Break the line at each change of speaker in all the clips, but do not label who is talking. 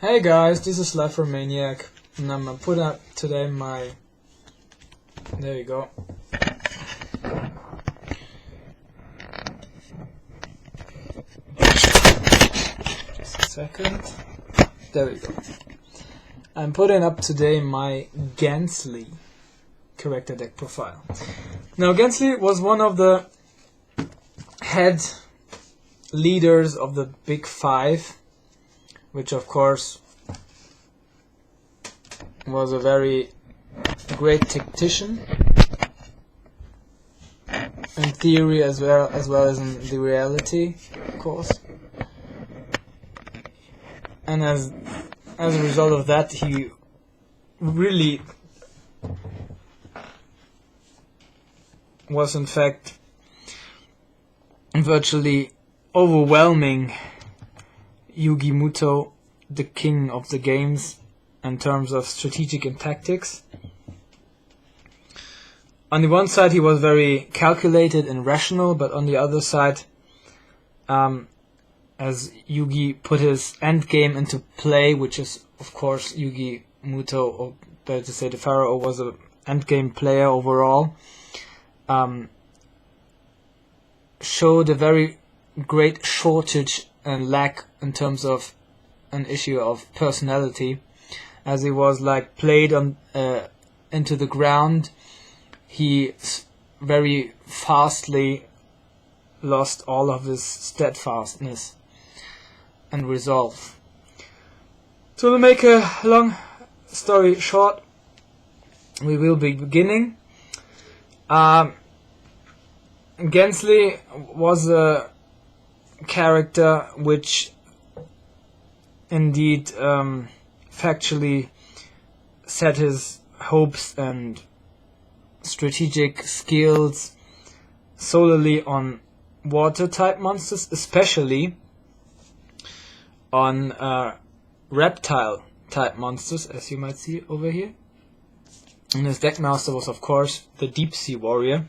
Hey guys, this is Life for Maniac, and I'm gonna put up today my... There you go. Just a second. There we go. I'm putting up today my Gansley character deck profile. Now Gansley was one of the head leaders of the Big Five, which of course was a very great tactician in theory as well as in the reality, of course. And as a result of that, he really was in fact virtually overwhelming Yugi Muto, the king of the games, in terms of strategic and tactics. On the one side, he was very calculated and rational, but on the other side, as Yugi put his endgame into play, which is, of course, Yugi Muto, or better to say the Pharaoh, was an endgame player overall, showed a very great shortage and lack in terms of an issue of personality, as he was like played on into the ground. He very fastly lost all of his steadfastness and resolve. So to make a long story short, we will be beginning. Gansley was a character which indeed factually set his hopes and strategic skills solely on water type monsters, especially on reptile type monsters, as you might see over here. And his deck master was of course the deep sea warrior,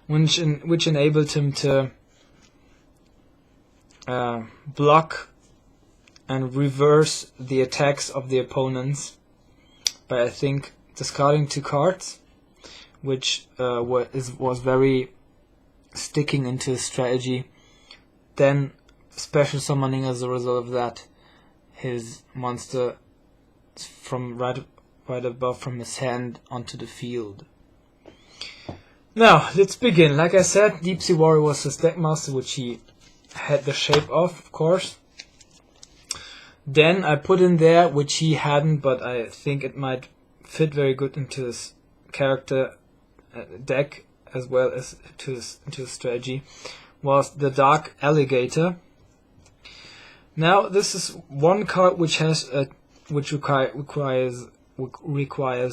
which enabled him to block and reverse the attacks of the opponents by, I think, discarding 2 cards, which was very sticking into his strategy. Then special summoning as a result of that his monster from right above from his hand onto the field. Now let's begin. Like I said, Deep Sea Warrior was his deck master, which he had the shape of course. Then I put in there, which he hadn't, but I think it might fit very good into his character deck as well as into his strategy, was the Dark Alligator. Now this is one card which has requires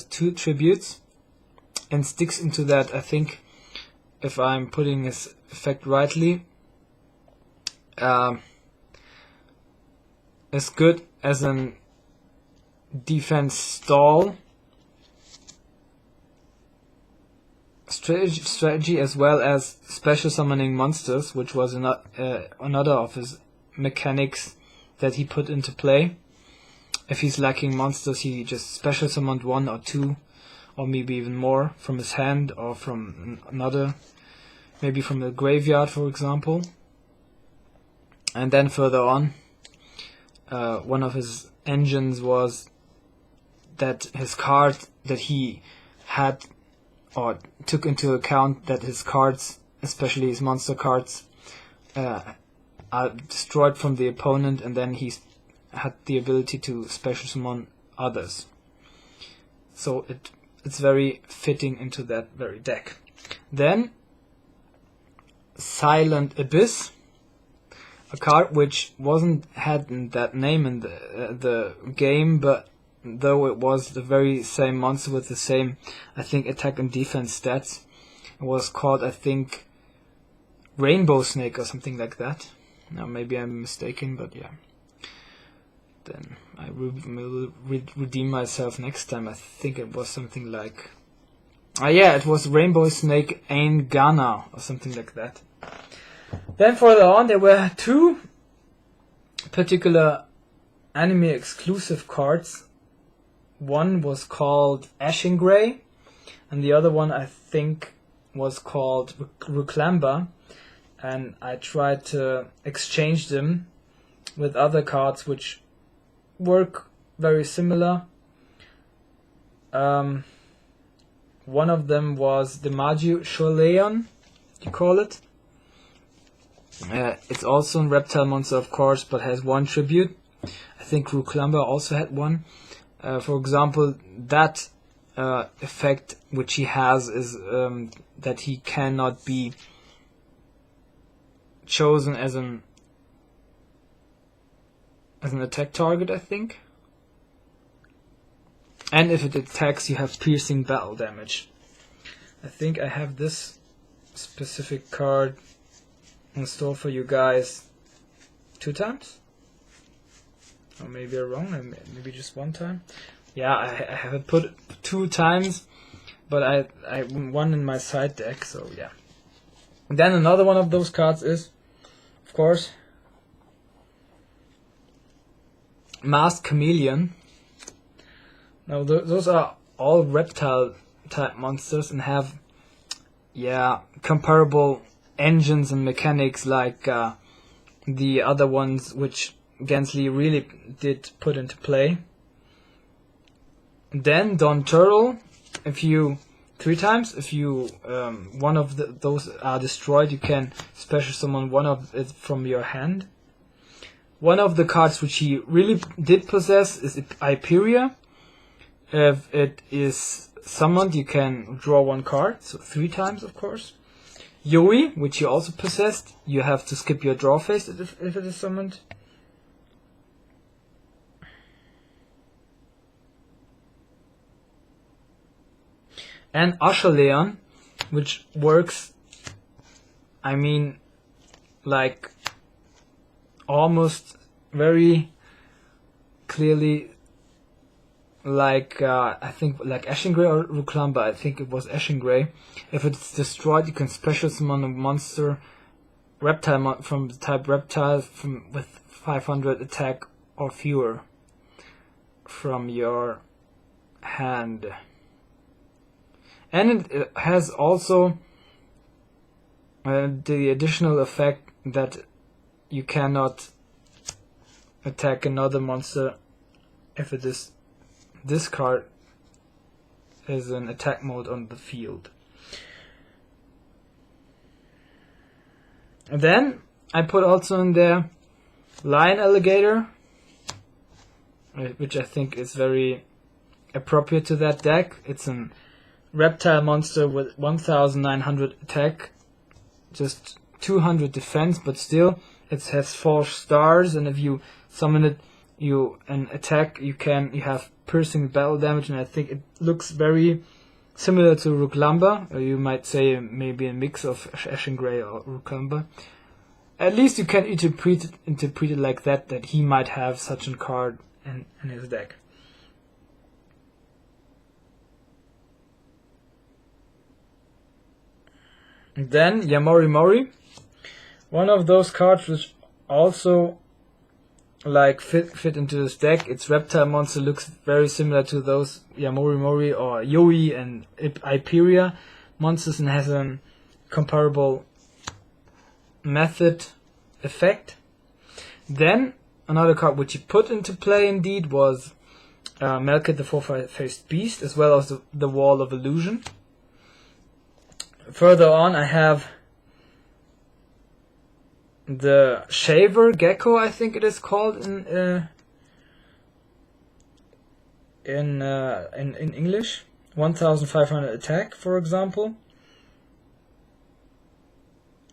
2 tributes and sticks into that. I think, if I'm putting this effect rightly, is good as an defense stall strategy, as well as special summoning monsters, which was another of his mechanics that he put into play. If he's lacking monsters, he just special summoned 1 or 2 or maybe even more from his hand or from another, maybe from the graveyard for example. And then further on, one of his engines was that his card that he had, or took into account that his cards, especially his monster cards, are destroyed from the opponent, and then he had the ability to special summon others. So it's very fitting into that very deck. Then Silent Abyss, a card which hadn't that name in the game, but though it was the very same monster with the same, I think, attack and defense stats. It was called, I think, Rainbow Snake or something like that. Now maybe I'm mistaken, but yeah. Then I will redeem myself next time. I think it was something like... yeah, it was Rainbow Snake Ain Ghana or something like that. Then further on, there were 2 particular anime exclusive cards. One was called Ashen Grey, and the other one I think was called Reclamba, and I tried to exchange them with other cards which work very similar. One of them was the Magi Sholeon, you call it. It's also a reptile monster, of course, but has one tribute. I think Reclamba also had one. For example, that effect which he has is that he cannot be chosen as an attack target, I think. And if it attacks, you have piercing battle damage. I think I have this specific card in store for you guys 2 times. Or maybe I'm wrong, maybe just 1 time. Yeah, I have it put 2 times, but I one in my side deck, so yeah. Then another one of those cards is, of course, Masked Chameleon. Now those are all reptile type monsters and have, yeah, comparable engines and mechanics like the other ones which Gansley really did put into play. Then Don Turtle, if you 3 times, if you one of those are destroyed, you can special summon one of it from your hand. One of the cards which he really did possess is Hyperia. If it is summoned, you can draw 1 card, so 3 times, of course. Yui, which you also possessed, you have to skip your draw phase if it is summoned. And Ashaleon, which works, I mean, like, almost very clearly like, I think, like Ashen Grey or Reclamba. I think it was Ashen Grey. If it's destroyed, you can special summon a monster, reptile from the type reptile with 500 attack or fewer from your hand. And it has also the additional effect that you cannot attack another monster if it is this card is in attack mode on the field. And then I put also in there Lion Alligator, which I think is very appropriate to that deck. It's an reptile monster with 1900 attack, just 200 defense, but still it has 4 stars, and if you summon it and attack, you have piercing battle damage, and I think it looks very similar to Reclamba, or you might say maybe a mix of Ashen Grey or Reclamba. At least you can interpret it like that he might have such a card in his deck. Then Yamori Mori, one of those cards which also like fit into this deck. Its reptile monster looks very similar to those Yamori Mori or Yui and Hyperia monsters and has a comparable method effect. Then another card which he put into play indeed was Melkit the Four-Faced Beast, as well as the Wall of Illusion. Further on, I have the Shaver Gecko, I think it is called in English. 1500 attack, for example,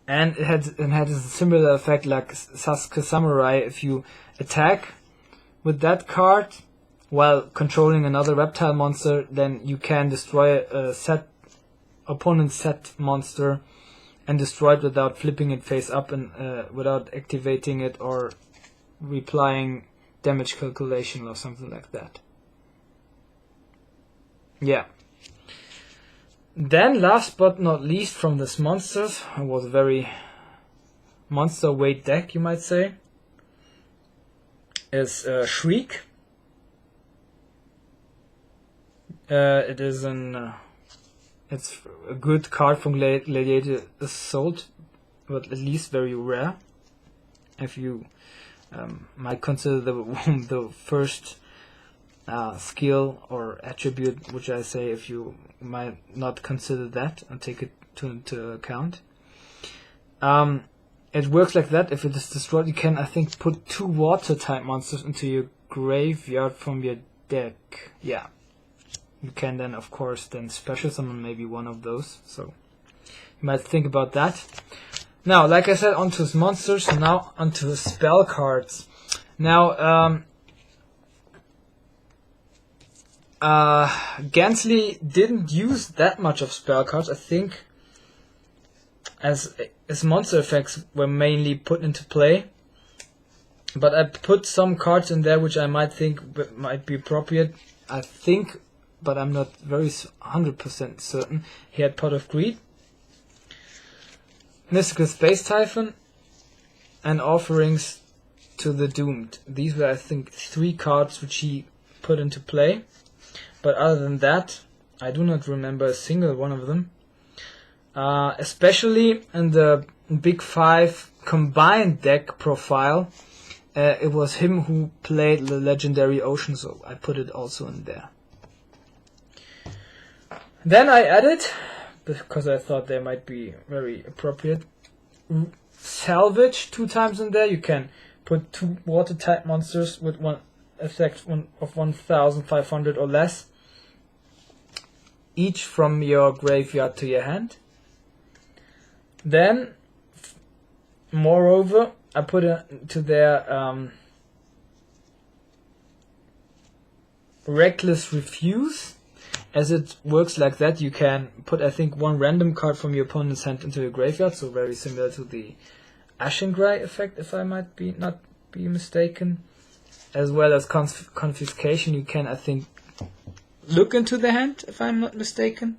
and it had a similar effect like Sasuke Samurai. If you attack with that card while controlling another reptile monster, then you can destroy a opponent's set monster and destroy it without flipping it face up and without activating it or replying damage calculation or something like that. Yeah. Then last but not least from this monsters, it was a very monster weight deck, you might say. is Shriek. It is it's a good card from Gladiator Assault, but at least very rare. If you might consider the first skill or attribute, which I say if you might not consider that and take it into account. It works like that. If it is destroyed, you can, I think, put 2 water type monsters into your graveyard from your deck. Yeah. You can then, of course, then special summon maybe one of those. So you might think about that. Now, like I said, onto his monsters. Now onto his spell cards. Now, gansley didn't use that much of spell cards. I think as his monster effects were mainly put into play. But I put some cards in there which I might think might be appropriate. I think, but I'm not very 100% certain. He had Pot of Greed, Mystical Space Typhon, and Offerings to the Doomed. These were, I think, 3 cards which he put into play. But other than that, I do not remember a single one of them. Especially in the Big 5 combined deck profile, it was him who played the Legendary Ocean, so I put it also in there. Then I added, because I thought they might be very appropriate, Salvage 2 times in there. You can put 2 water type monsters with one effect of 1,500 or less, each from your graveyard to your hand. Then, moreover, I put into their Reckless Refuse. As it works like that, you can put, I think, 1 random card from your opponent's hand into your graveyard, so very similar to the Ashengrai effect, if I might not be mistaken. As well as Confiscation, you can, I think, look into the hand, if I'm not mistaken.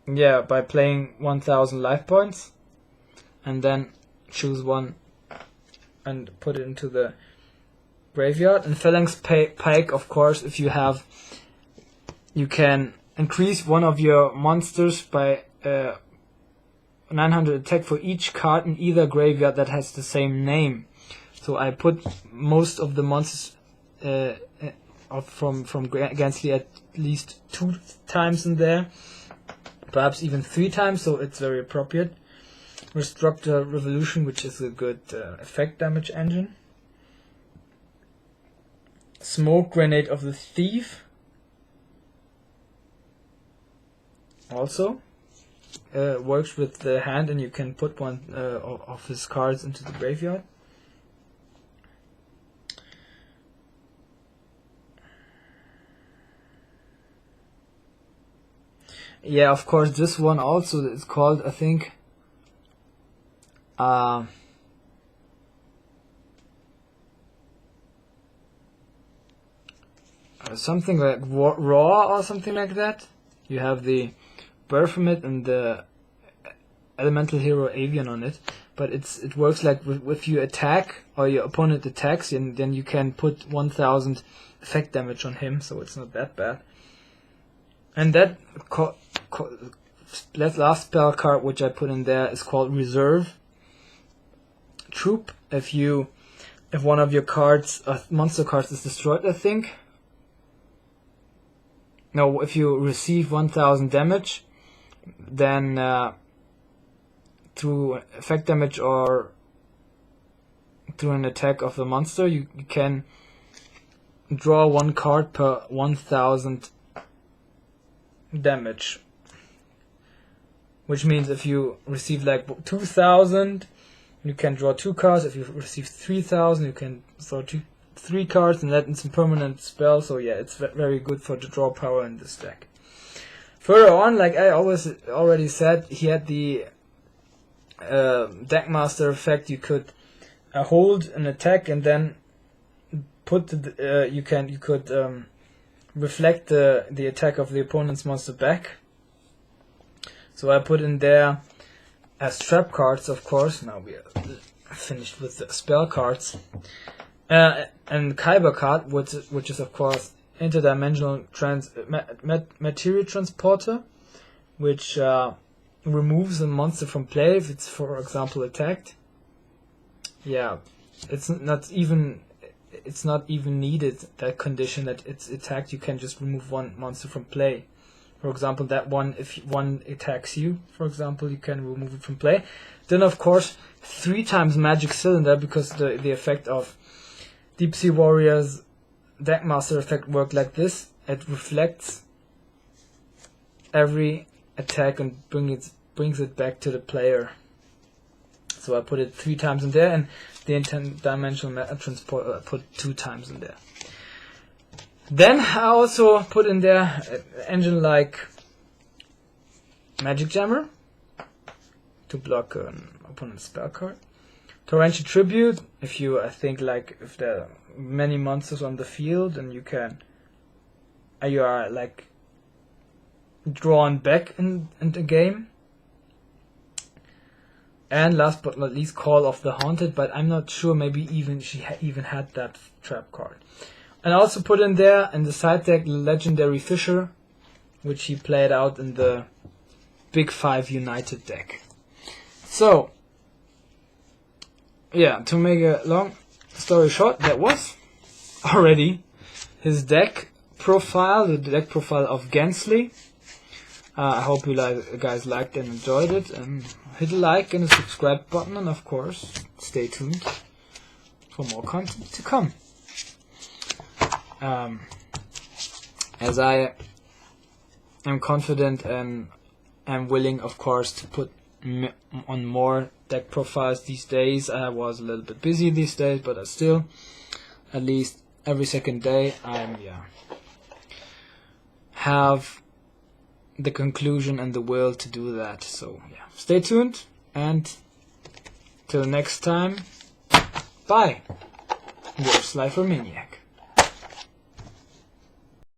Yeah, by playing 1,000 life points, and then choose one and put it into the graveyard. And Phalanx Pike, of course, if you have, you can increase one of your monsters by 900 attack for each card in either graveyard that has the same name. So I put most of the monsters from gansley at least 2 times in there, perhaps even 3 times, so it's very appropriate. Restructure Revolution, which is a good effect damage engine. Smoke Grenade of the Thief also works with the hand, and you can put one of his cards into the graveyard. Yeah, of course, this one also is called, I think, something like Raw or something like that. You have the Baphomet and the Elemental Hero Avian on it, but it works like if you attack or your opponent attacks, and then you can put 1,000 effect damage on him, so it's not that bad. And that last spell card which I put in there is called Reserve Troop. If one of your cards, monster cards, is destroyed, I think. No, if you receive 1,000 damage, then through effect damage or through an attack of the monster, you can draw 1 card per 1,000 damage. Which means if you receive like 2,000, you can draw 2 cards. If you receive 3,000, you can draw 3 cards, and that is a permanent spell. So yeah, it's very good for the draw power in this deck. Further on, like I already said, he had the Deckmaster effect. You could hold an attack and then put you could reflect the attack of the opponent's monster back. So I put in there as trap cards, of course. Now we finished with the spell cards. And kaiba card, which is of course interdimensional material transporter, which removes a monster from play if it's, for example, attacked. Yeah, it's not even needed, that condition that it's attacked. You can just remove one monster from play. For example, that one, if one attacks you, for example, you can remove it from play. Then, of course, 3 times magic cylinder, because the effect of Deep Sea Warriors Deckmaster effect worked like this. It reflects every attack and brings it back to the player. So I put it 3 times in there, and the interdimensional transport I put 2 times in there. Then I also put in there an engine like Magic Jammer to block an opponent's spell card. Torrential Tribute, if there are many monsters on the field and you are like drawn back in the game. And last but not least, Call of the Haunted, but I'm not sure, maybe she even had that trap card. And I also put in there in the side deck Legendary Fisher, which he played out in the Big 5 United deck. So yeah, to make a long story short, that was already his deck profile, the deck profile of Gansley. I hope you guys liked and enjoyed it, and hit a like and a subscribe button, and of course stay tuned for more content to come. As I am confident and am willing, of course, to put on more deck profiles these days. I was a little bit busy these days, but I still, at least every second day, have the conclusion and the will to do that. So yeah, stay tuned, and till next time, bye. Your Slifer Maniac.